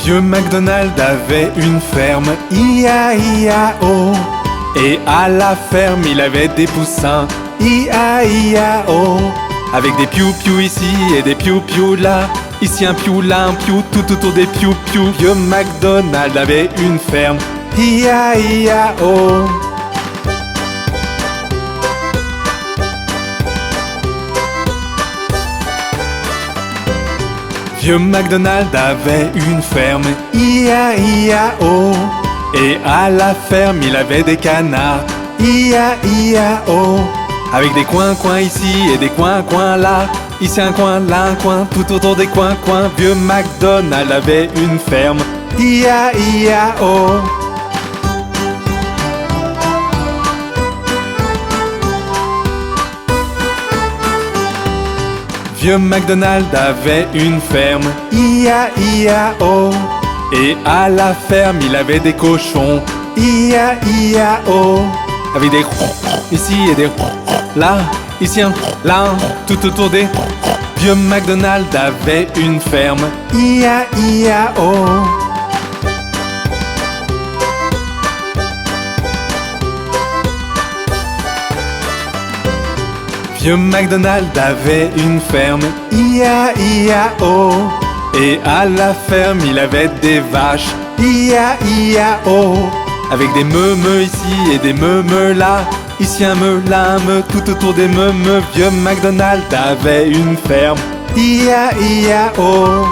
Vieux MacDonald avait une ferme, I-A-I-A-O. Et à la ferme il avait des poussins, I-A-I-A-O. Avec des piou-piou ici et des piou-piou là. Ici un piou, là un piou, tout autour des piou-piou. Vieux MacDonald avait une ferme, I-A-I-A-O. Vieux MacDonald avait une ferme, I-A-I-A-O. Et à la ferme il avait des canards, I-A-I-A-O. Avec des coins-coins ici et des coins-coins là. Ici un coin, là un coin, tout autour des coins-coins. Vieux MacDonald avait une ferme, I-A-I-A-O. Vieux MacDonald avait une ferme, I-A-I-A-O. Et à la ferme il avait des cochons, I-A-I-A-O. Avec des ici et des là, ici un là, tout autour des. Vieux MacDonald avait une ferme, I-A-I-A-O. Vieux MacDonald avait une ferme, I-A-I-A-O. Et à la ferme il avait des vaches, I-A-I-A-O. Avec des meumeux ici et des meumeux là. Ici un meu, là un meu, tout autour des meumeux. Vieux MacDonald avait une ferme, I-A-I-A-O.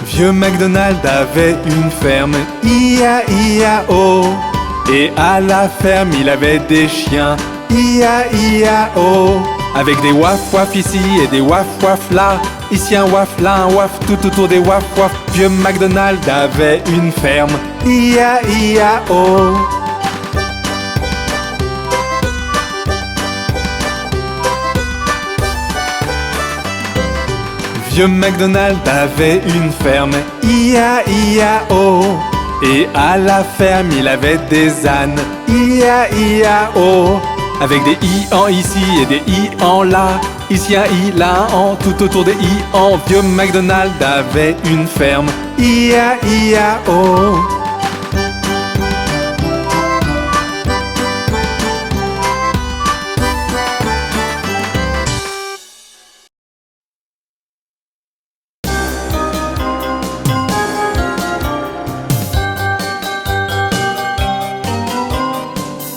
Vieux MacDonald avait une ferme, I-A-I-A-O. Et à la ferme il avait des chiens, I-A-I-A-O. Avec des waf-waf ici et des waf-waf là. Ici un waf, là un waf, tout autour des waf-waf. Vieux MacDonald avait une ferme, I-A-I-A-O. Vieux MacDonald avait une ferme, I-A-I-A-O. Et à la ferme il avait des ânes, I-A-I-A-O. Avec des i en ici et des i en là. Ici un i, là un en, tout autour des i en. Vieux MacDonald avait une ferme, I-A-I-A-O.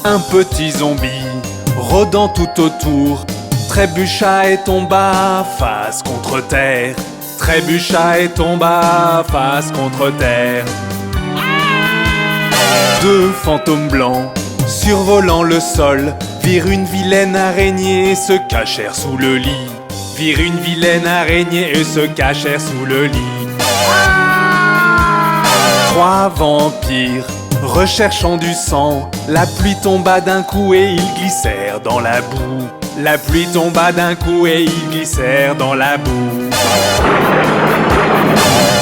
Un petit zombie rôdant tout autour trébucha et tomba face contre terre. Trébucha et tomba face contre terre. Deux fantômes blancs survolant le sol virent une vilaine araignée et se cachèrent sous le lit. Virent une vilaine araignée et se cachèrent sous le lit. Trois vampires recherchant du sang, la pluie tomba d'un coup et ils glissèrent dans la boue. La pluie tomba d'un coup et ils glissèrent dans la boue.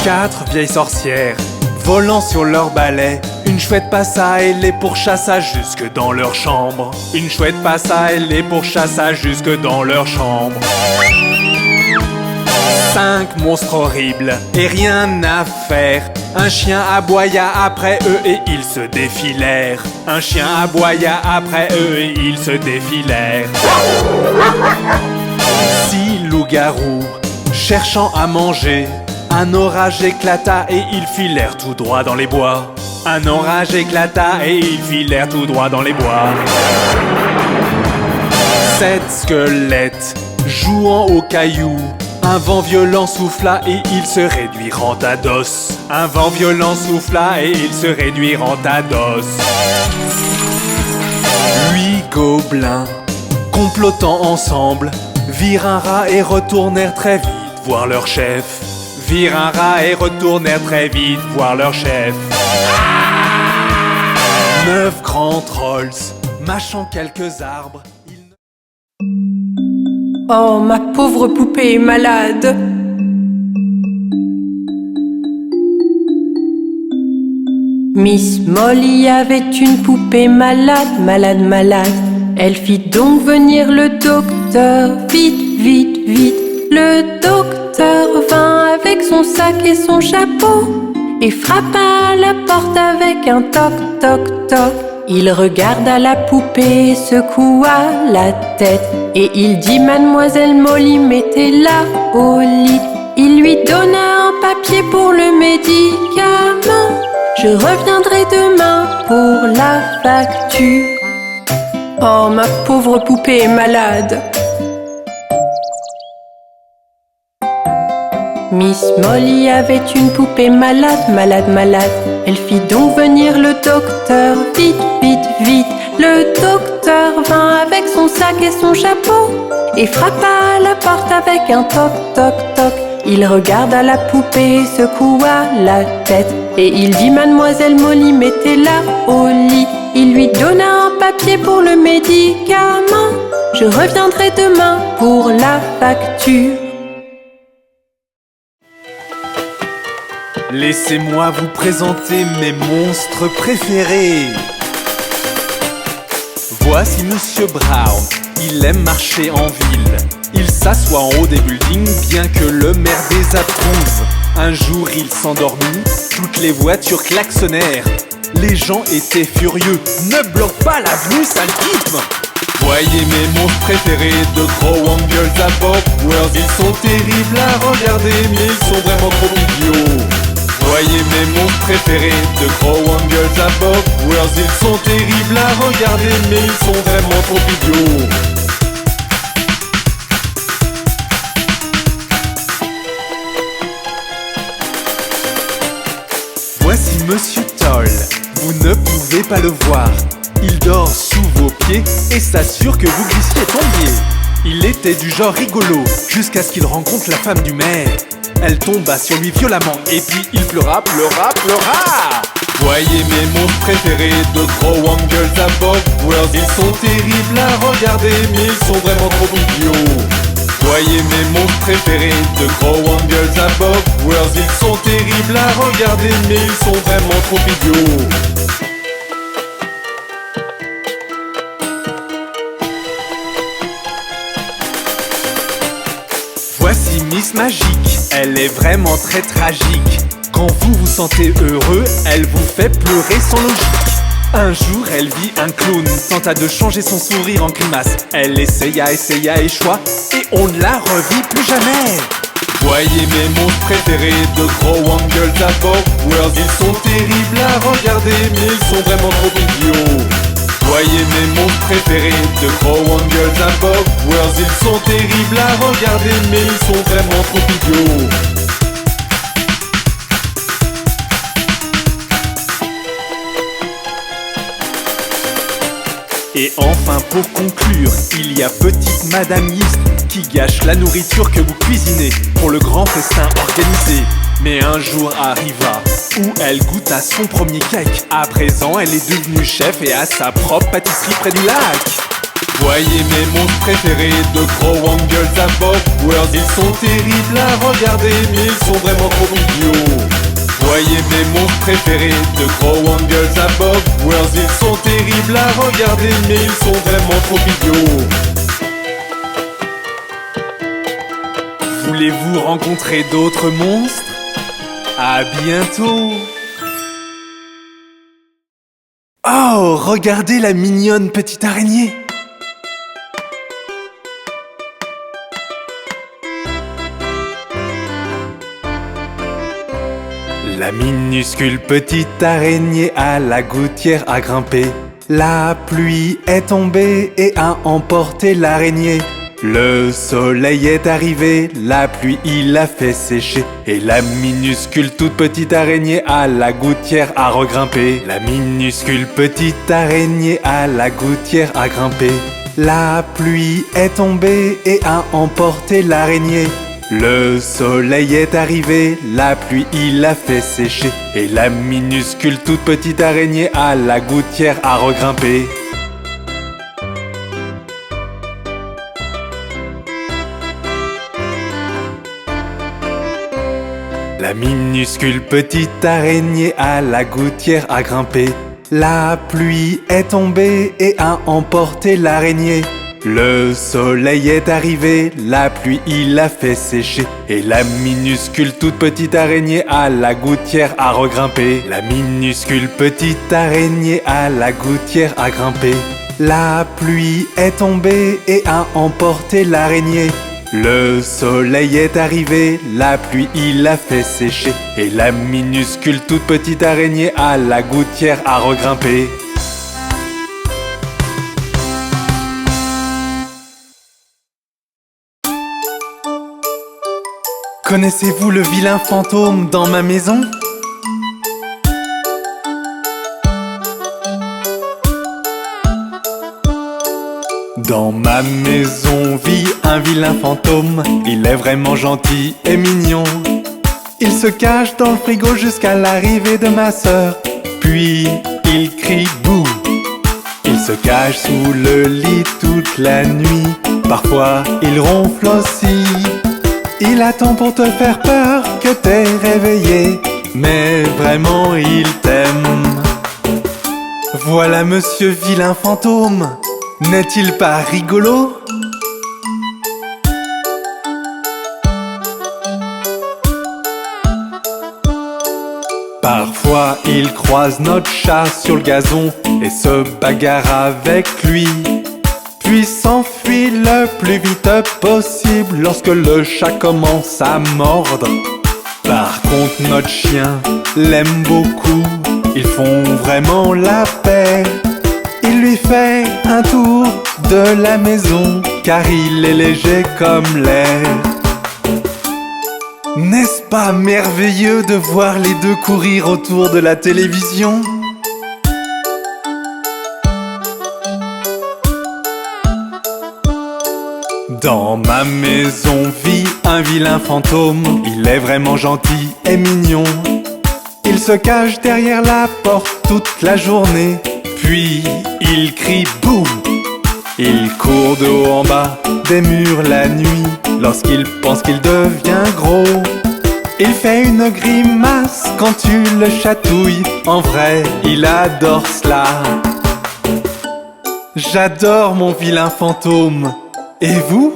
Quatre vieilles sorcières volant sur leur balai, une chouette passa et les pourchassa jusque dans leur chambre. Une chouette passa et les pourchassa jusque dans leur chambre. Cinq monstres horribles et rien à faire. Un chien aboya après eux et ils se défilèrent. Un chien aboya après eux et ils se défilèrent. Six loups-garous cherchant à manger, un orage éclata et ils filèrent tout droit dans les bois. Un orage éclata et ils filèrent tout droit dans les bois. Sept squelettes jouant aux cailloux, un vent violent souffla et ils se réduirent à dos. Un vent violent souffla et ils se réduirent à dos. Huit gobelins complotant ensemble virent un rat et retournèrent très vite voir leur chef. Virent un rat et retournèrent très vite voir leur chef. Neuf grands trolls mâchant quelques arbres. Oh, ma pauvre poupée est malade. Miss Molly avait une poupée malade, malade, malade. Elle fit donc venir le docteur, vite, vite, vite. Le docteur vint avec son sac et son chapeau et frappa à la porte avec un toc, toc, toc. Il regarda la poupée, secoua la tête et il dit: Mademoiselle Molly, mettez-la au lit. Il lui donna un papier pour le médicament. Je reviendrai demain pour la facture. Oh, ma pauvre poupée est malade. Miss Molly avait une poupée malade, malade, malade. Elle fit donc venir le docteur, vite, vite, vite. Le docteur vint avec son sac et son chapeau et frappa à la porte avec un toc, toc, toc. Il regarda la poupée, secoua la tête et il dit: Mademoiselle Molly, mettez-la au lit. Il lui donna un papier pour le médicament. Je reviendrai demain pour la facture. Laissez-moi vous présenter mes monstres préférés. Voici Monsieur Brown, il aime marcher en ville. Il s'assoit en haut des buildings, bien que le maire désapprouve. Un jour il s'endormit, toutes les voitures klaxonnèrent. Les gens étaient furieux, ne bloque pas l'avenue, sale type. Voyez mes monstres préférés, de gros Wangles à Bob World. Ils sont terribles à regarder, mais ils sont vraiment trop idiots. Voyez mes monstres préférés, de gros Wangles à Bob World. Ils sont terribles à regarder, mais ils sont vraiment trop idiots. Voici Monsieur Toll, vous ne pouvez pas le voir. Il dort sous vos pieds et s'assure que vous glissiez et tombiez. Il était du genre rigolo, jusqu'à ce qu'il rencontre la femme du maire. Elle tomba sur lui violemment et puis il pleura, pleura, pleura. Voyez mes monstres préférés, de gros Wangles à Bob World. Ils sont terribles à regarder, mais ils sont vraiment trop idiots. Voyez mes monstres préférés, de gros Wangles à Bob World. Ils sont terribles à regarder, mais ils sont vraiment trop idiots. Voici Miss Magique, elle est vraiment très tragique. Quand vous vous sentez heureux, elle vous fait pleurer sans logique. Un jour, elle vit un clown, tenta de changer son sourire en grimace. Elle essaya, échoua, et on ne la revit plus jamais. Voyez mes monstres préférés, de gros Wangles à Bob World. Ils sont terribles à regarder, mais ils sont vraiment trop idiots. Voyez mes monstres préférés, de gros Wangles à Bob World. Ils sont terribles à regarder, mais ils sont vraiment trop idiots. Et enfin pour conclure, il y a petite Madame Yeast qui gâche la nourriture que vous cuisinez pour le grand festin organisé. Mais un jour arriva où elle goûta son premier cake. À présent elle est devenue chef et a sa propre pâtisserie près du lac. Voyez mes monstres préférés, de gros Wangles à Bob World. Ils sont terribles à regarder, mais ils sont vraiment trop idiots. Voyez mes monstres préférés, de gros Wangles à Bob World. Ils sont terribles à regarder, mais ils sont vraiment trop idiots. Voulez-vous rencontrer d'autres monstres? À bientôt! Oh, regardez la mignonne petite araignée! La minuscule petite araignée à la gouttière a grimpé. La pluie est tombée et a emporté l'araignée. Le soleil est arrivé, la pluie il a fait sécher. Et la minuscule toute petite araignée à la gouttière a regrimpé. La minuscule petite araignée à la gouttière a grimpé. La pluie est tombée et a emporté l'araignée. Le soleil est arrivé, la pluie il a fait sécher. Et la minuscule toute petite araignée à la gouttière a regrimpé. La minuscule petite araignée à la gouttière a grimpé. La pluie est tombée et a emporté l'araignée. Le soleil est arrivé, la pluie il l'a fait sécher. Et la minuscule toute petite araignée à la gouttière a regrimpé. La minuscule petite araignée à la gouttière a grimpé. La pluie est tombée et a emporté l'araignée. Le soleil est arrivé, la pluie il l'a fait sécher. Et la minuscule toute petite araignée à la gouttière a regrimpé. Connaissez-vous le vilain fantôme dans ma maison ? Dans ma maison vit un vilain fantôme. Il est vraiment gentil et mignon. Il se cache dans le frigo jusqu'à l'arrivée de ma sœur. Puis il crie bouh. Il se cache sous le lit toute la nuit. Parfois il ronfle aussi. Il attend pour te faire peur que t'es réveillé. Mais vraiment il t'aime. Voilà monsieur vilain fantôme. N'est-il pas rigolo ? Parfois il croise notre chat sur le gazon et se bagarre avec lui. Puis s'enfuit le plus vite possible lorsque le chat commence à mordre. Par contre notre chien l'aime beaucoup. Ils font vraiment la paix. Il lui fait un tour de la maison car il est léger comme l'air. N'est-ce pas merveilleux de voir les deux courir autour de la télévision ? Dans ma maison vit un vilain fantôme. Il est vraiment gentil et mignon. Il se cache derrière la porte toute la journée. Puis il crie boum. Il court de haut en bas des murs la nuit lorsqu'il pense qu'il devient gros. Il fait une grimace quand tu le chatouilles. En vrai, il adore cela. J'adore mon vilain fantôme. Et vous ?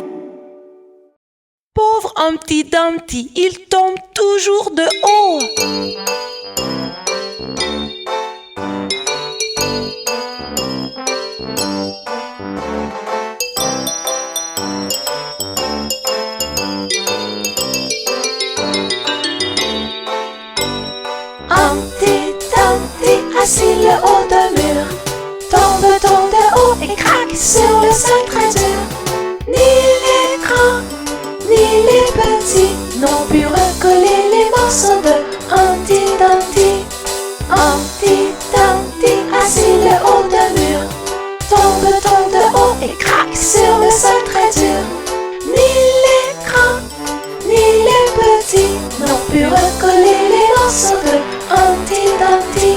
Pauvre Humpty Dumpty, il tombe toujours de haut. Humpty Dumpty, assis le haut d'un mur, tombe de haut et craque sur le sol très dur. Ni les grands, ni les petits n'ont pu recoller les morceaux de Humpty Dumpty. Humpty Dumpty, assis le haut d'un mur, tombe de haut et craque sur le sol très dur. Ni les grands, ni les petits n'ont pu recoller les morceaux de Humpty Dumpty.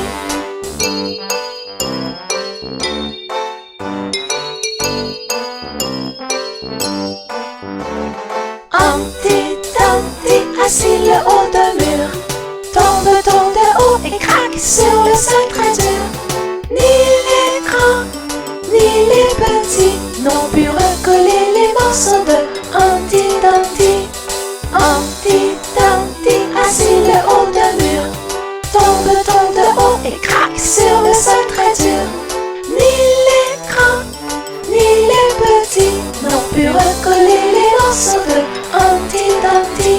Humpty Dumpty, assis le haut d'un mur, tombe de haut et craque sur le sol très dur. Ni les grands, ni les petits n'ont pu recoller les morceaux de Humpty Dumpty. Humpty Dumpty, assis le haut d'un mur, tombe de haut et craque sur le sol très dur. Ni les grands, ni les petits n'ont pu recoller les morceaux de Humpty Dumpty.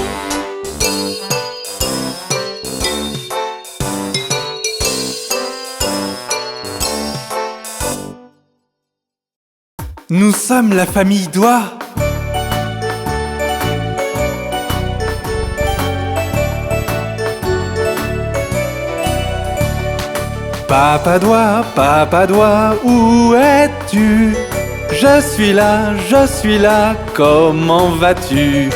Nous sommes la famille Doigt. Papa Doigt, où es-tu? Je suis là, comment vas-tu?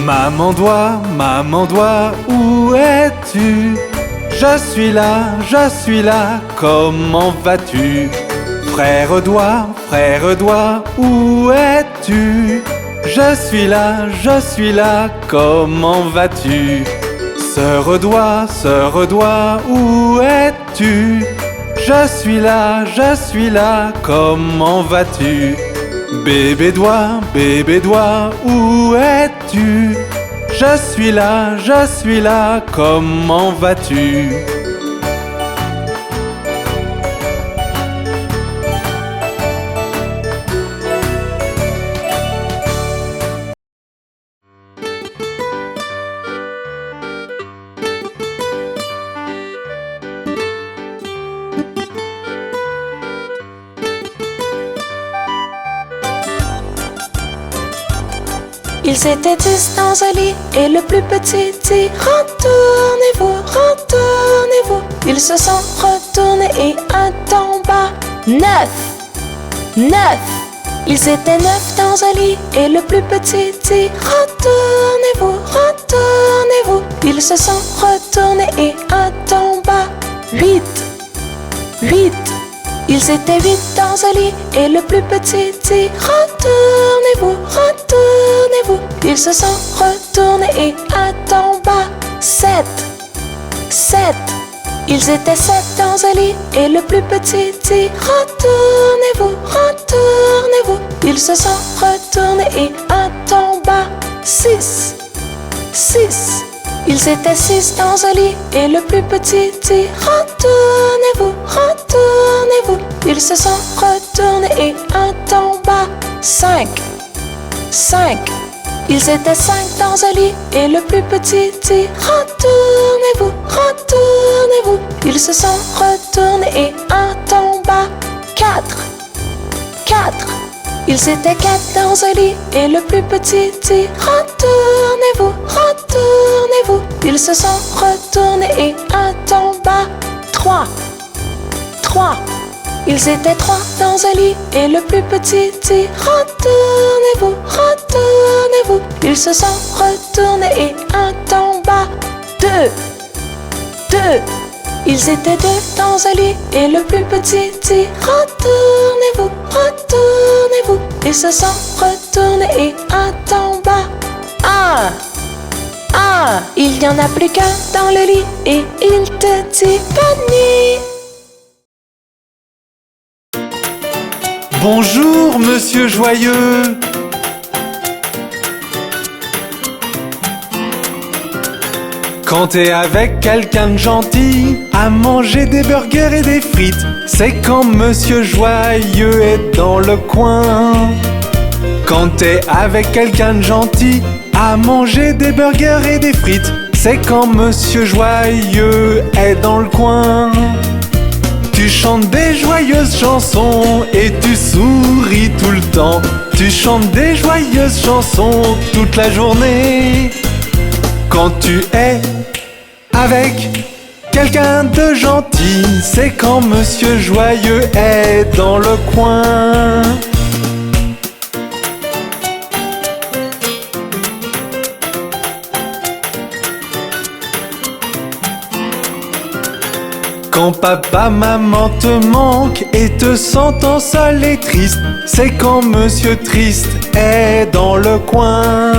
Maman Doigt, où es-tu? Je suis là, comment vas-tu? Frère Doigt, où es-tu? Je suis là, comment vas-tu? Sœur Doigt, où es-tu? je suis là, comment vas-tu? Bébé doigt, où es-tu? Je suis là, comment vas-tu? Ils étaient 10 dans un lit et le plus petit dit retournez-vous, retournez-vous. Ils se sont retournés et un tomba. 9. Ils étaient 9 dans un lit et le plus petit dit retournez-vous, retournez-vous. Ils se sont retournés et un tomba. 8. Ils étaient 8 dans un lit et le plus petit dit retournez-vous, retournez-vous. Ils se sont retournés et un tomba. 7. Ils étaient 7 dans un lit et le plus petit dit retournez-vous, retournez-vous. Ils se sont retournés et un tomba. 6. Ils étaient 6 dans un lit et le plus petit dit retournez-vous, retournez-vous. Ils se sont retournés et un tomba. 5. Ils étaient 5 dans un lit et le plus petit dit retournez-vous, retournez-vous. Ils se sont retournés et un tomba. 4. Ils étaient 4 dans un lit et le plus petit dit retournez-vous, retournez-vous. Ils se sont retournés et un tomba. 3. Ils étaient 3 dans un lit et le plus petit dit retournez-vous, retournez-vous. Ils se sont retournés et un tomba. 2. Ils étaient 2 dans un lit et le plus petit dit retournez-vous, retournez-vous. Ils se sont retournés et un tomba. 1. Il n'y en a plus qu'un dans le lit et il te dit bonne nuit. Bonjour, monsieur Joyeux. Quand t'es avec quelqu'un de gentil, à manger des burgers et des frites, c'est quand monsieur Joyeux est dans le coin. Quand t'es avec quelqu'un de gentil, à manger des burgers et des frites, c'est quand monsieur Joyeux est dans le coin. Tu chantes des joyeuses chansons et tu souris tout le temps. Tu chantes des joyeuses chansons toute la journée. Quand tu es avec quelqu'un de gentil, c'est quand monsieur Joyeux est dans le coin. Quand papa, maman te manque et te sentant seul et triste, c'est quand monsieur Triste est dans le coin.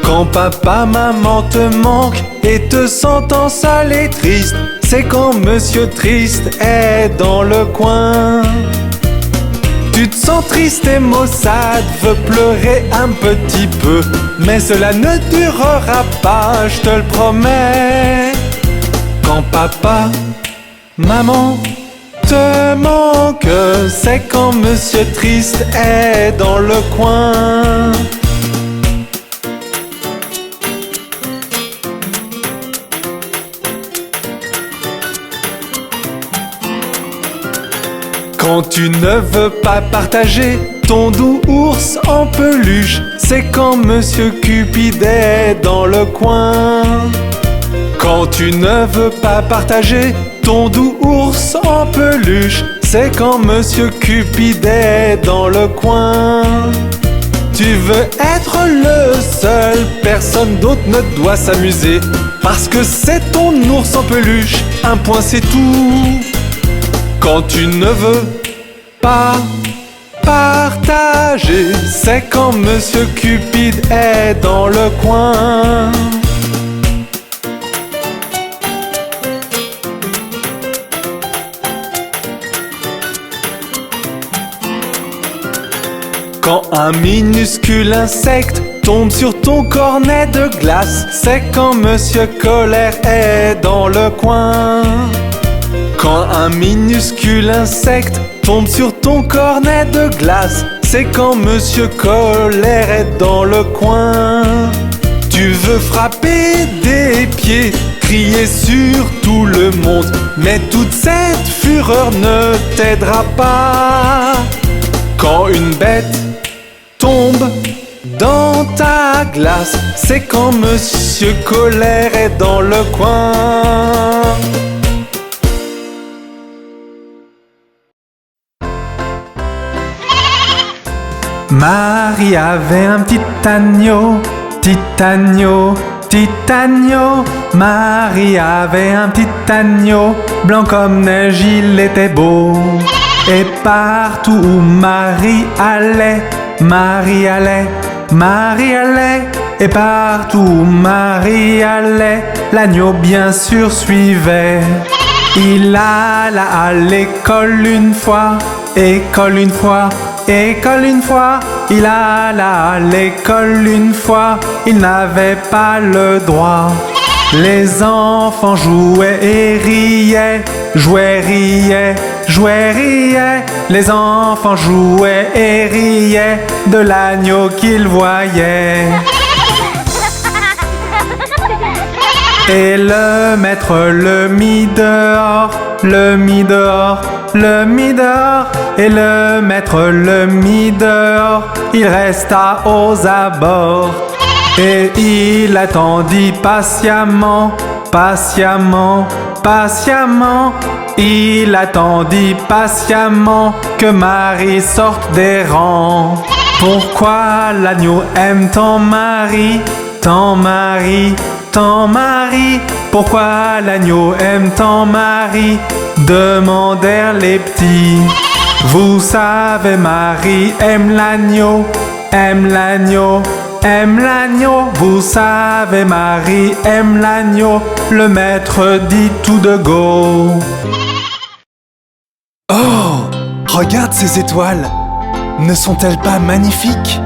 Quand papa, maman te manque et te sentant seul et triste, c'est quand monsieur Triste est dans le coin. Tu te sens triste et maussade, veux pleurer un petit peu, mais cela ne durera pas, je te le promets. Quand papa, maman te manque, c'est quand monsieur Triste est dans le coin. Quand tu ne veux pas partager ton doux ours en peluche, c'est quand monsieur Cupid est dans le coin. Quand tu ne veux pas partager ton doux ours en peluche, c'est quand monsieur Cupid est dans le coin. Tu veux être le seul, personne d'autre ne doit s'amuser, parce que c'est ton ours en peluche, un point c'est tout. Quand tu ne veux pas partager, c'est quand monsieur Cupid est dans le coin. Quand un minuscule insecte tombe sur ton cornet de glace, c'est quand Monsieur Colère est dans le coin. Quand un minuscule insecte tombe sur ton cornet de glace, c'est quand Monsieur Colère est dans le coin. Tu veux frapper des pieds, crier sur tout le monde, mais toute cette fureur ne t'aidera pas. Quand une bête tombe dans ta glace, c'est quand Monsieur Colère est dans le coin. Marie avait un petit agneau, petit agneau, petit agneau. Marie avait un petit agneau, blanc comme neige, il était beau. Et partout où Marie allait, Marie allait, Marie allait. Et partout où Marie allait, l'agneau bien sûr suivait. Il alla à l'école une fois, école une fois, école une fois. Il alla à l'école une fois, il n'avait pas le droit. Les enfants jouaient et riaient, jouaient, riaient, jouaient, riaient. Les enfants jouaient et riaient de l'agneau qu'ils voyaient. Et le maître le mit dehors, le mit dehors, le mit dehors. Et le maître le mit dehors, il resta aux abords. Et il attendit patiemment, patiemment, patiemment. Il attendit patiemment que Marie sorte des rangs. Pourquoi l'agneau aime tant Marie, tant Marie, tant Marie? Pourquoi l'agneau aime tant Marie? Demandèrent les petits. Vous savez, Marie aime l'agneau, aime l'agneau, aime l'agneau. Vous savez, Marie aime l'agneau. Le maître dit tout de go. Oh, regarde ces étoiles. Ne sont-elles pas magnifiques?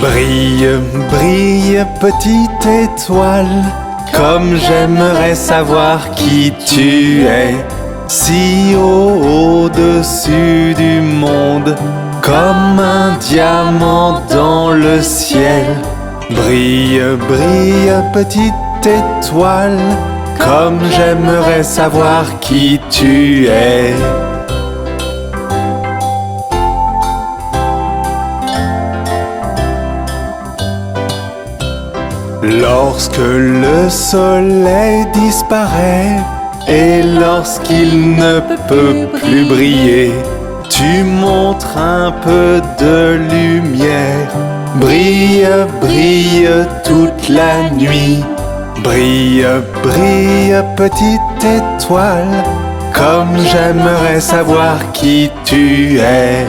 Brille, brille, petite étoile, comme j'aimerais savoir qui tu es. Si haut au-dessus du monde, comme un diamant dans le ciel. Brille, brille, petite étoile, comme j'aimerais savoir qui tu es. Lorsque le soleil disparaît et lorsqu'il ne peut plus briller, tu montres un peu de lumière. Brille, brille toute la nuit. Brille, brille petite étoile, comme j'aimerais savoir qui tu es.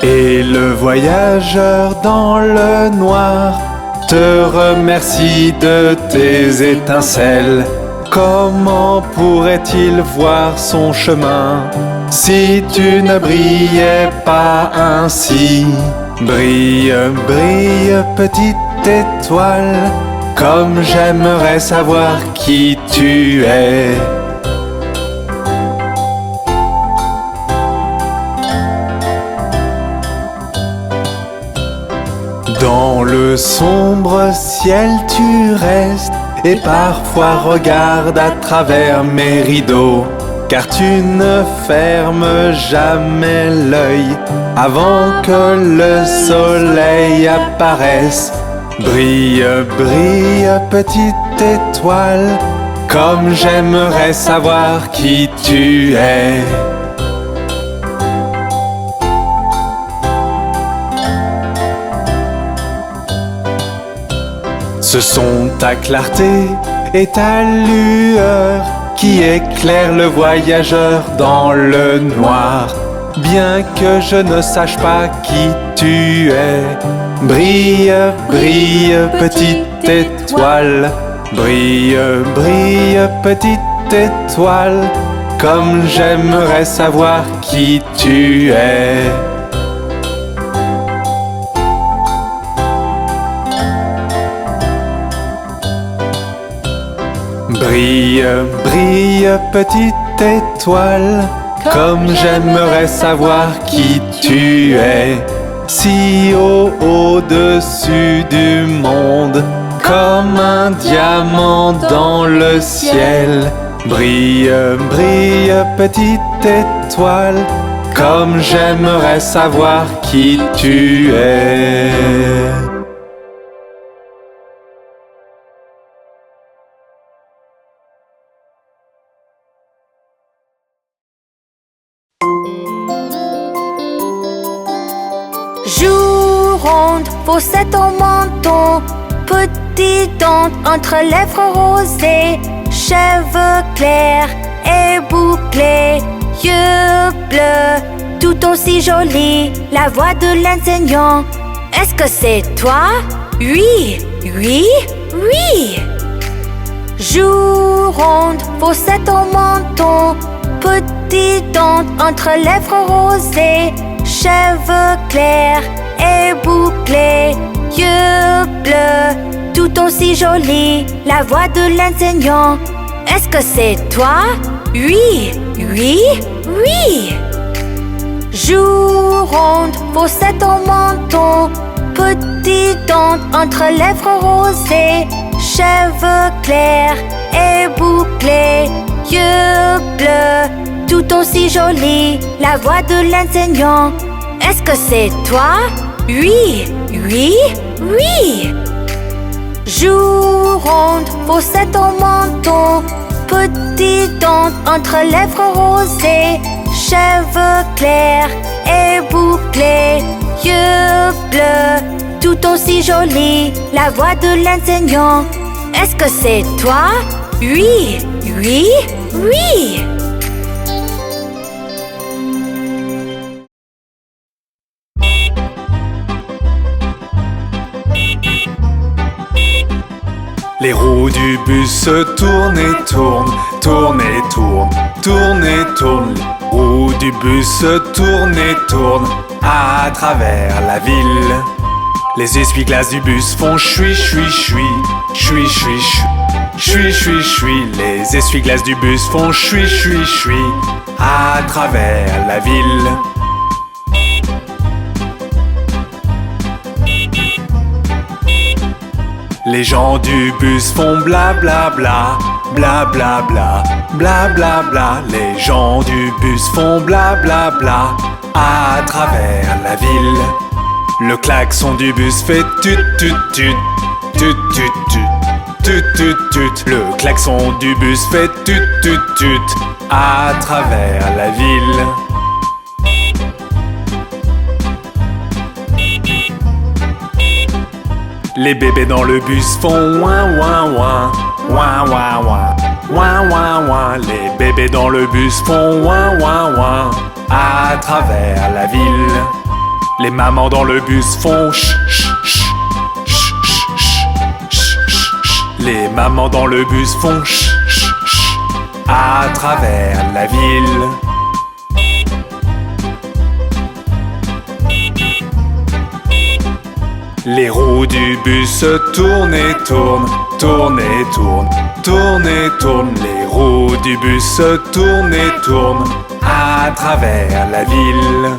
Et le voyageur dans le noir te remercie de tes étincelles. Comment pourrait-il voir son chemin si tu ne brillais pas ainsi? Brille, brille, petite étoile, comme j'aimerais savoir qui tu es. Dans le sombre ciel tu restes et parfois regarde à travers mes rideaux, car tu ne fermes jamais l'œil avant que le soleil apparaisse. Brille, brille, petite étoile, comme j'aimerais savoir qui tu es. Ce sont ta clarté et ta lueur qui éclairent le voyageur dans le noir. Bien que je ne sache pas qui tu es. Brille, brille, petite étoile. Brille, brille, petite étoile. Comme j'aimerais savoir qui tu es. Brille, brille, petite étoile. Comme j'aimerais savoir qui tu es. Si haut au-dessus du monde, comme un diamant dans le ciel. Brille, brille, petite étoile. Comme j'aimerais savoir qui tu es. Joue ronde, fossette au menton, petite dent entre lèvres rosées, cheveux clairs et bouclés, yeux bleus, tout aussi jolis, la voix de l'enseignant. Est-ce que c'est toi? Oui, oui, oui. Joue ronde, fossette au menton, petite dent entre lèvres rosées, cheveux clairs et bouclés, yeux bleus, tout aussi jolis, la voix de l'enseignant. Est-ce que c'est toi? Oui, oui, oui. Joue ronde, fossette au menton, petite dent entre lèvres rosées, cheveux clairs et bouclés, yeux bleus, tout aussi jolis, la voix de l'enseignant. Est-ce que c'est toi? Oui, oui, oui. Joue ronde, fossette au menton, petite dent entre lèvres rosées, cheveux clairs et bouclés, yeux bleus, tout aussi jolis, la voix de l'enseignant. Est-ce que c'est toi? Oui, oui, oui. Les roues du bus tournent et tournent, tournent et tournent, tournent et tournent. Les roues du bus tournent et tournent à travers la ville. Les essuie-glaces du bus font chui chui chui, chui chui chui, chui chui chui. Les essuie-glaces du bus font chui chui chui à travers la ville. Les gens du bus font bla bla bla, bla bla bla, bla bla bla. Les gens du bus font bla bla bla à travers la ville. Le klaxon du bus fait tut tut tut, tut tut tut, tut tut tut. Le klaxon du bus fait tut tut tut à travers la ville. Les bébés dans le bus font ouin ouin ouin, ouin ouin ouin, ouin ouin ouin. Les bébés dans le bus font ouin ouin ouin à travers la ville. Les mamans dans le bus font ch ch ch, ch ch ch, ch ch ch. Les mamans dans le bus font ch ch ch à travers la ville. Les roues du bus tournent et tournent, tournent et tournent, tournent et tournent. Les roues du bus tournent et tournent à travers la ville.